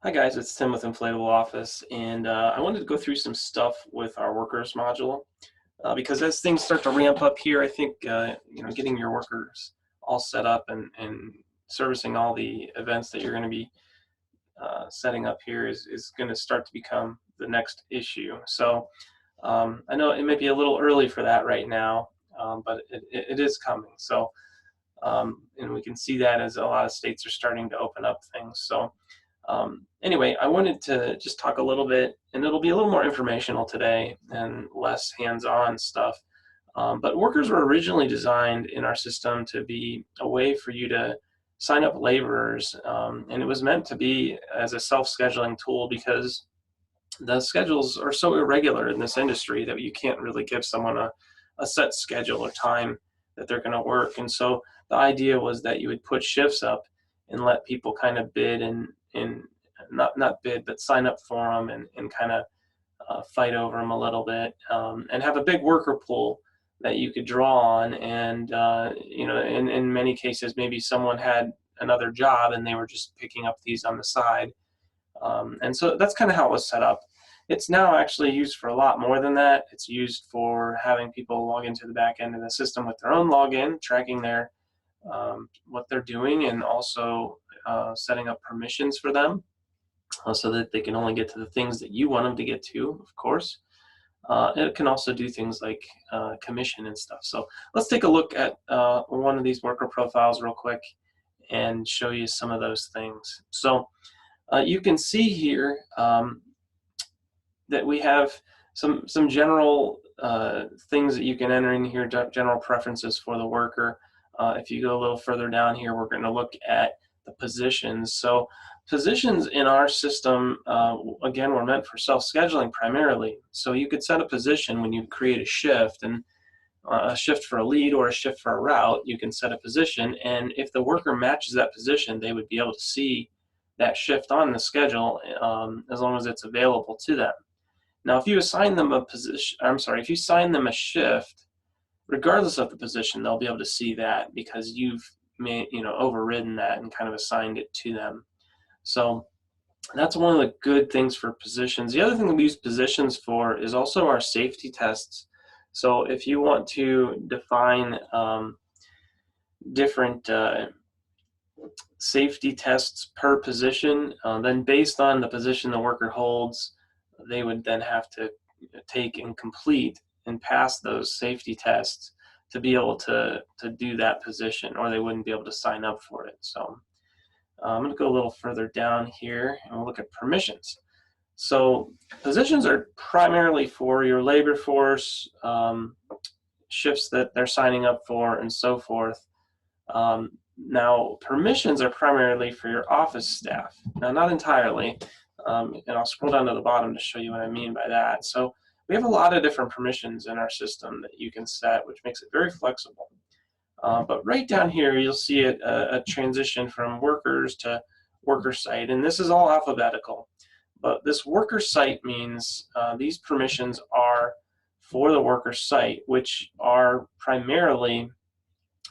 Hi guys, it's Tim with InflatableOffice, and I wanted to go through some stuff with our workers module because as things start to ramp up here, I think getting your workers all set up and servicing all the events that you're going to be setting up here is going to start to become the next issue. So I know it may be a little early for that right now, but it is coming. So and we can see that as a lot of states are starting to open up things. So anyway, I wanted to just talk a little bit, and it'll be a little more informational today and less hands-on stuff. But workers were originally designed in our system to be a way for you to sign up laborers, and it was meant to be as a self-scheduling tool because the schedules are so irregular in this industry that you can't really give someone a set schedule or time that they're going to work. And so the idea was that you would put shifts up and let people kind of bid and not bid, but sign up for them and kind of fight over them a little bit, and have a big worker pool that you could draw on. And in many cases, maybe someone had another job and they were just picking up these on the side. And so that's kind of how it was set up. It's now actually used for a lot more than that. It's used for having people log into the back end of the system with their own login, tracking their what they're doing, and also setting up permissions for them so that they can only get to the things that you want them to get to, of course. It can also do things like commission and stuff. So let's take a look at one of these worker profiles real quick and show you some of those things. So you can see here that we have some general things that you can enter in here, general preferences for the worker. If you go a little further down here, we're going to look at the positions. So positions in our system, again, were meant for self-scheduling primarily. So you could set a position when you create a shift, and a shift for a lead or a shift for a route, you can set a position, and if the worker matches that position, they would be able to see that shift on the schedule as long as it's available to them. Now, if you assign them a position, if you assign them a shift, regardless of the position, they'll be able to see that because you've overridden that and kind of assigned it to them. So that's one of the good things for positions. The other thing that we use positions for is also our safety tests. So if you want to define different safety tests per position, then based on the position the worker holds, they would then have to take and complete and pass those safety tests to be able to do that position, or they wouldn't be able to sign up for it. So I'm going to go a little further down here and we'll look at permissions. So positions are primarily for your labor force, shifts that they're signing up for, and so forth. Now, permissions are primarily for your office staff. Now, not entirely, and I'll scroll down to the bottom to show you what I mean by that. So we have a lot of different permissions in our system that you can set, which makes it very flexible. But right down here, you'll see a transition from workers to worker site, and this is all alphabetical. But this worker site means these permissions are for the worker site, which are primarily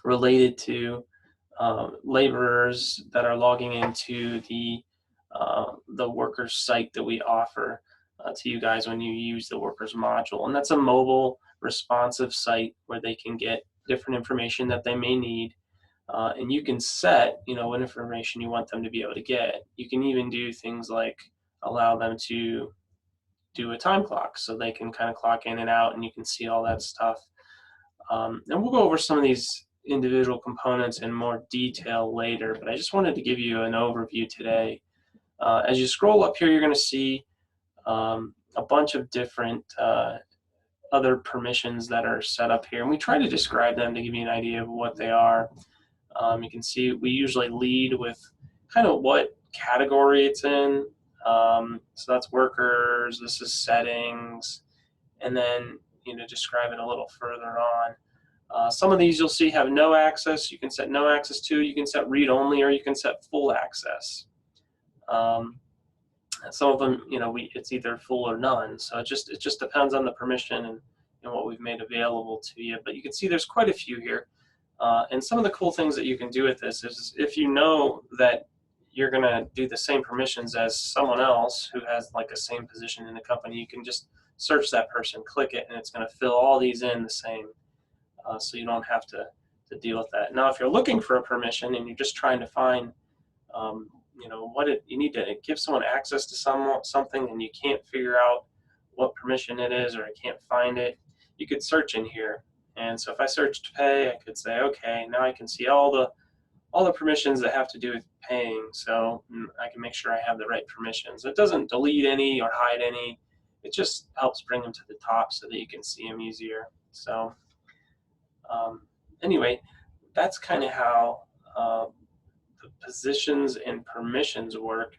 related to laborers that are logging into the worker site that we offer to you guys when you use the workers module. And that's a mobile responsive site where they can get different information that they may need. And you can set, what information you want them to be able to get. You can even do things like allow them to do a time clock so they can kind of clock in and out, and you can see all that stuff. And we'll go over some of these individual components in more detail later, but I just wanted to give you an overview today. As you scroll up here, you're going to see a bunch of different other permissions that are set up here, and we try to describe them to give you an idea of what they are. You can see we usually lead with kind of what category it's in. So that's workers, this is settings, and then describe it a little further on. Some of these you'll see have no access. You can set no access to, you can set read only, or you can set full access. Some of them, it's either full or none. So it just depends on the permission and what we've made available to you. But you can see there's quite a few here. And some of the cool things that you can do with this is if you know that you're going to do the same permissions as someone else who has like a same position in the company, you can just search that person, click it, and it's going to fill all these in the same. So you don't have to deal with that. Now, if you're looking for a permission and you're just trying to find, you need to give someone access to something, and you can't figure out what permission it is, or I can't find it, you could search in here. And so if I searched pay, I could say, okay, now I can see all the permissions that have to do with paying, so I can make sure I have the right permissions. It doesn't delete any or hide any. It just helps bring them to the top so that you can see them easier. So anyway, that's kind of how the positions and permissions work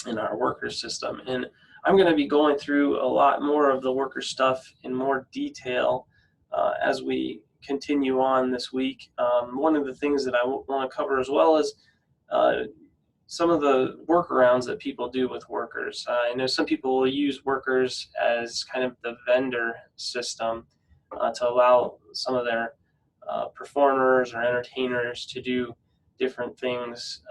in our worker system. And I'm going to be going through a lot more of the worker stuff in more detail as we continue on this week. One of the things that I want to cover as well is some of the workarounds that people do with workers. I know some people will use workers as kind of the vendor system to allow some of their performers or entertainers to do different things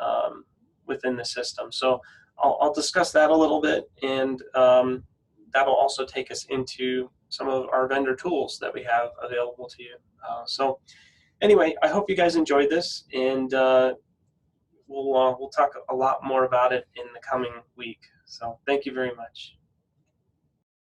within the system. So I'll discuss that a little bit, and that'll also take us into some of our vendor tools that we have available to you. So anyway, I hope you guys enjoyed this, and we'll talk a lot more about it in the coming week. So thank you very much.